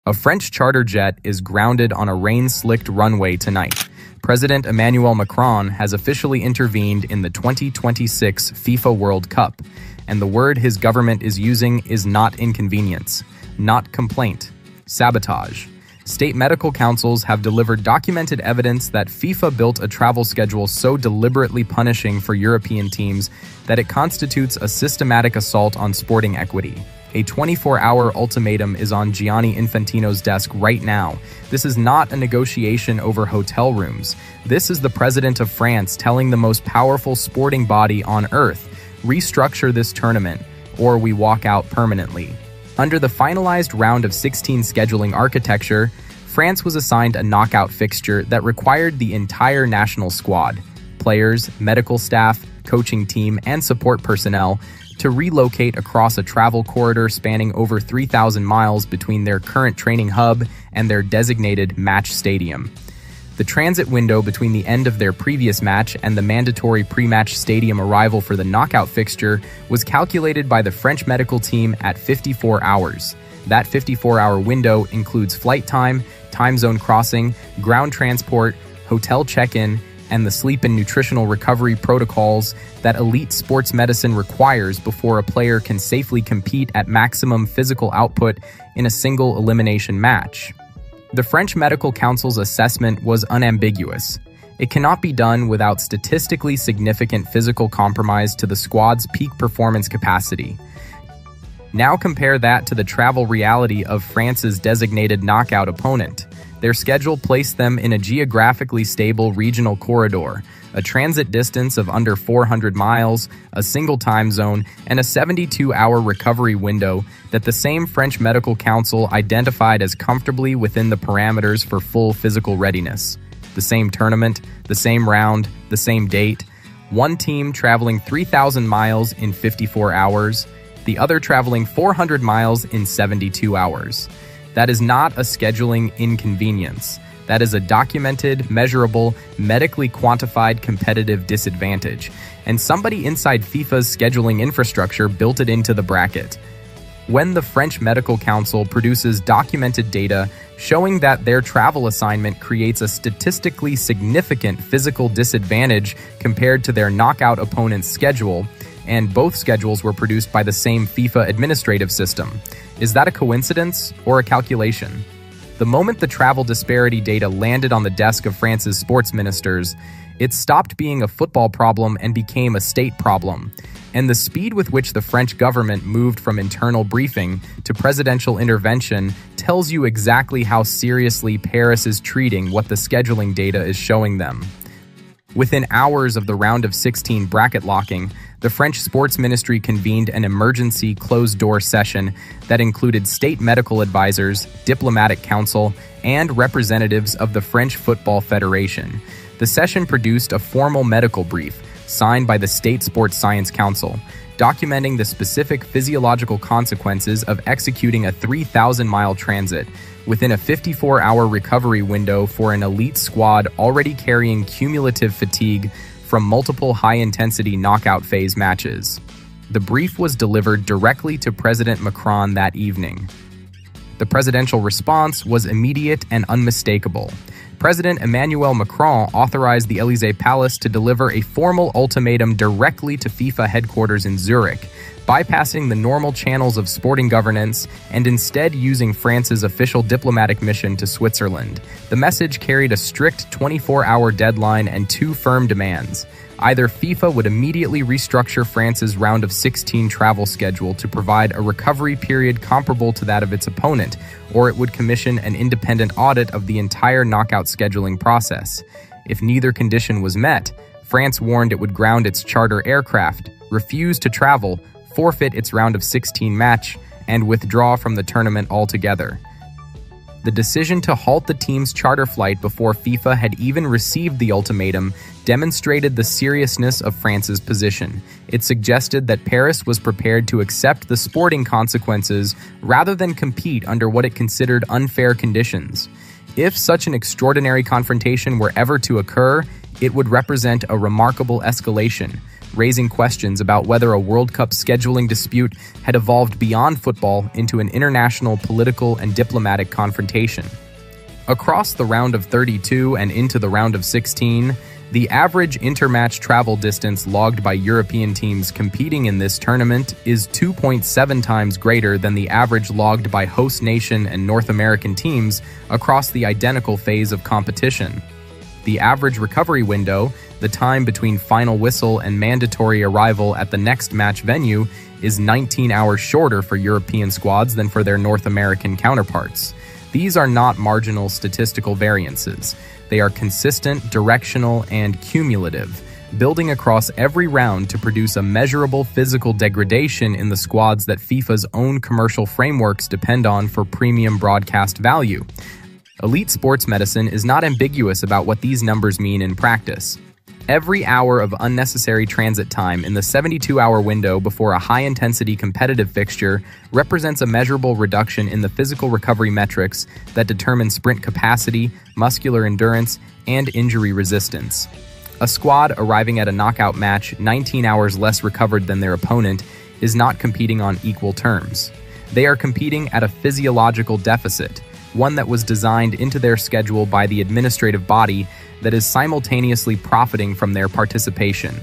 A French charter jet is grounded on a rain-slicked runway tonight. President Emmanuel Macron has officially intervened in the 2026 FIFA World Cup, and the word his government is using is not inconvenience, not complaint, sabotage. State medical councils have delivered documented evidence that FIFA built a travel schedule so deliberately punishing for European teams that it constitutes a systematic assault on sporting equity. A 24-hour ultimatum is on Gianni Infantino's desk right now. This is not a negotiation over hotel rooms. This is the president of France telling the most powerful sporting body on earth, restructure this tournament, or we walk out permanently. Under the finalized round of 16 scheduling architecture, France was assigned a knockout fixture that required the entire national squad, players, medical staff, coaching team, and support personnel to relocate across a travel corridor spanning over 3,000 miles between their current training hub and their designated match stadium. The transit window between the end of their previous match and the mandatory pre-match stadium arrival for the knockout fixture was calculated by the French medical team at 54 hours. That 54-hour window includes flight time, time zone crossing, ground transport, hotel check-in, and the sleep and nutritional recovery protocols that elite sports medicine requires before a player can safely compete at maximum physical output in a single elimination match. The French Medical Council's assessment was unambiguous. It cannot be done without statistically significant physical compromise to the squad's peak performance capacity. Now compare that to the travel reality of France's designated knockout opponent. Their schedule placed them in a geographically stable regional corridor, a transit distance of under 400 miles, a single time zone, and a 72-hour recovery window that the same French Medical Council identified as comfortably within the parameters for full physical readiness. The same tournament, the same round, the same date, one team traveling 3,000 miles in 54 hours, the other traveling 400 miles in 72 hours. That is not a scheduling inconvenience. That is a documented, measurable, medically quantified competitive disadvantage. And somebody inside FIFA's scheduling infrastructure built it into the bracket. When the French Medical Council produces documented data showing that their travel assignment creates a statistically significant physical disadvantage compared to their knockout opponent's schedule, and both schedules were produced by the same FIFA administrative system, is that a coincidence or a calculation? The moment the travel disparity data landed on the desk of France's sports ministers, it stopped being a football problem and became a state problem. And the speed with which the French government moved from internal briefing to presidential intervention tells you exactly how seriously Paris is treating what the scheduling data is showing them. Within hours of the round of 16 bracket locking, the French Sports Ministry convened an emergency closed-door session that included state medical advisors, diplomatic council, and representatives of the French Football Federation. The session produced a formal medical brief, signed by the State Sports Science Council, documenting the specific physiological consequences of executing a 3,000-mile transit within a 54-hour recovery window for an elite squad already carrying cumulative fatigue from multiple high-intensity knockout phase matches. The brief was delivered directly to President Macron that evening. The presidential response was immediate and unmistakable. President Emmanuel Macron authorized the Élysée Palace to deliver a formal ultimatum directly to FIFA headquarters in Zurich, bypassing the normal channels of sporting governance and instead using France's official diplomatic mission to Switzerland. The message carried a strict 24-hour deadline and two firm demands. Either FIFA would immediately restructure France's round of 16 travel schedule to provide a recovery period comparable to that of its opponent, or it would commission an independent audit of the entire knockout scheduling process. If neither condition was met, France warned it would ground its charter aircraft, refuse to travel, forfeit its round of 16 match, and withdraw from the tournament altogether. The decision to halt the team's charter flight before FIFA had even received the ultimatum demonstrated the seriousness of France's position. It suggested that Paris was prepared to accept the sporting consequences rather than compete under what it considered unfair conditions. If such an extraordinary confrontation were ever to occur, it would represent a remarkable escalation, raising questions about whether a World Cup scheduling dispute had evolved beyond football into an international political and diplomatic confrontation. Across the round of 32 and into the round of 16, the average intermatch travel distance logged by European teams competing in this tournament is 2.7 times greater than the average logged by host nation and North American teams across the identical phase of competition. The average recovery window, the time between final whistle and mandatory arrival at the next match venue, is 19 hours shorter for European squads than for their North American counterparts. These are not marginal statistical variances. They are consistent, directional, and cumulative, building across every round to produce a measurable physical degradation in the squads that FIFA's own commercial frameworks depend on for premium broadcast value. Elite sports medicine is not ambiguous about what these numbers mean in practice. Every hour of unnecessary transit time in the 72-hour window before a high-intensity competitive fixture represents a measurable reduction in the physical recovery metrics that determine sprint capacity, muscular endurance, and injury resistance. A squad arriving at a knockout match 19 hours less recovered than their opponent is not competing on equal terms. They are competing at a physiological deficit, one that was designed into their schedule by the administrative body that is simultaneously profiting from their participation.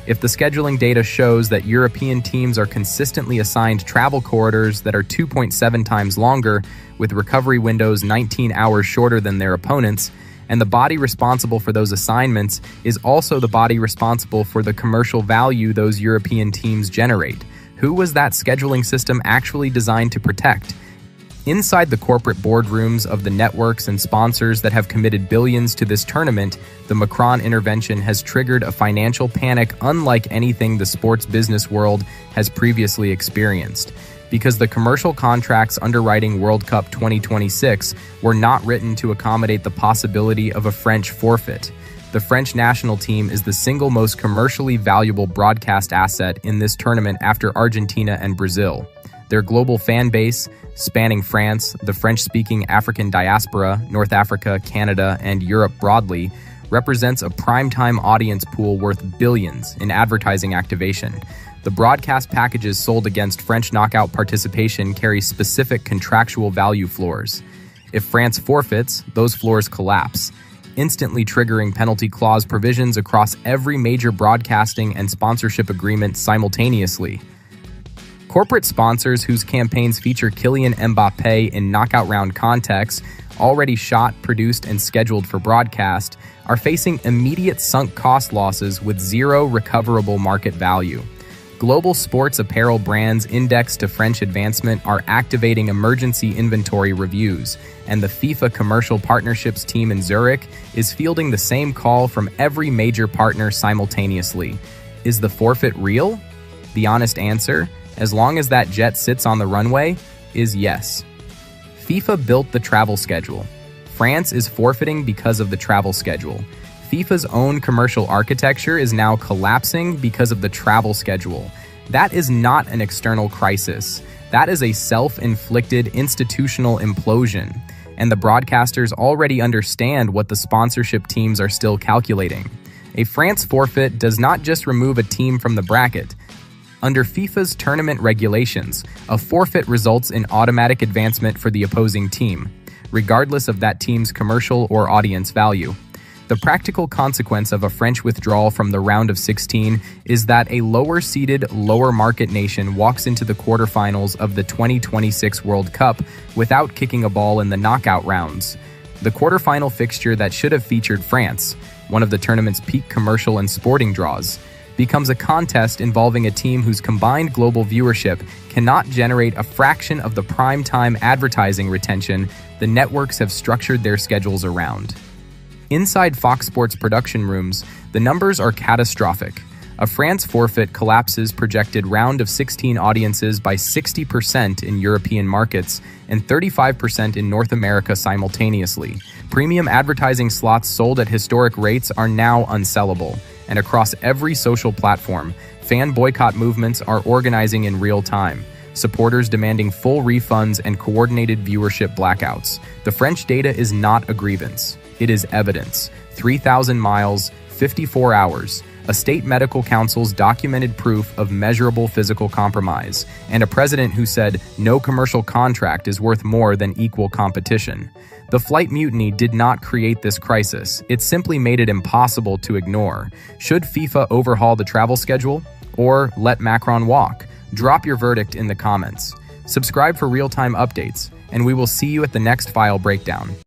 If the scheduling data shows that European teams are consistently assigned travel corridors that are 2.7 times longer, with recovery windows 19 hours shorter than their opponents, and the body responsible for those assignments is also the body responsible for the commercial value those European teams generate, who was that scheduling system actually designed to protect? Inside the corporate boardrooms of the networks and sponsors that have committed billions to this tournament, the Macron intervention has triggered a financial panic unlike anything the sports business world has previously experienced, because the commercial contracts underwriting World Cup 2026 were not written to accommodate the possibility of a French forfeit. The French national team is the single most commercially valuable broadcast asset in this tournament after Argentina and Brazil. Their global fan base, spanning France, the French-speaking African diaspora, North Africa, Canada, and Europe broadly, represents a primetime audience pool worth billions in advertising activation. The broadcast packages sold against French knockout participation carry specific contractual value floors. If France forfeits, those floors collapse, instantly triggering penalty clause provisions across every major broadcasting and sponsorship agreement simultaneously. Corporate sponsors whose campaigns feature Kylian Mbappé in knockout round contexts, already shot, produced, and scheduled for broadcast, are facing immediate sunk cost losses with zero recoverable market value. Global sports apparel brands indexed to French advancement are activating emergency inventory reviews, and the FIFA Commercial Partnerships team in Zurich is fielding the same call from every major partner simultaneously. Is the forfeit real? The honest answer, as long as that jet sits on the runway, is yes. FIFA built the travel schedule. France is forfeiting because of the travel schedule. FIFA's own commercial architecture is now collapsing because of the travel schedule. That is not an external crisis. That is a self-inflicted institutional implosion. And the broadcasters already understand what the sponsorship teams are still calculating. A France forfeit does not just remove a team from the bracket. Under FIFA's tournament regulations, a forfeit results in automatic advancement for the opposing team, regardless of that team's commercial or audience value. The practical consequence of a French withdrawal from the round of 16 is that a lower-seeded, lower-market nation walks into the quarterfinals of the 2026 World Cup without kicking a ball in the knockout rounds. The quarterfinal fixture that should have featured France, one of the tournament's peak commercial and sporting draws, becomes a contest involving a team whose combined global viewership cannot generate a fraction of the prime-time advertising retention the networks have structured their schedules around. Inside Fox Sports production rooms, the numbers are catastrophic. A France forfeit collapses projected round of 16 audiences by 60% in European markets and 35% in North America simultaneously. Premium advertising slots sold at historic rates are now unsellable. And across every social platform, fan boycott movements are organizing in real time, supporters demanding full refunds and coordinated viewership blackouts. The French data is not a grievance. It is evidence. 3,000 miles, 54 hours, a state medical council's documented proof of measurable physical compromise, and a president who said no commercial contract is worth more than equal competition. The flight mutiny did not create this crisis. It simply made it impossible to ignore. Should FIFA overhaul the travel schedule or let Macron walk? Drop your verdict in the comments. Subscribe for real-time updates, and we will see you at the next file breakdown.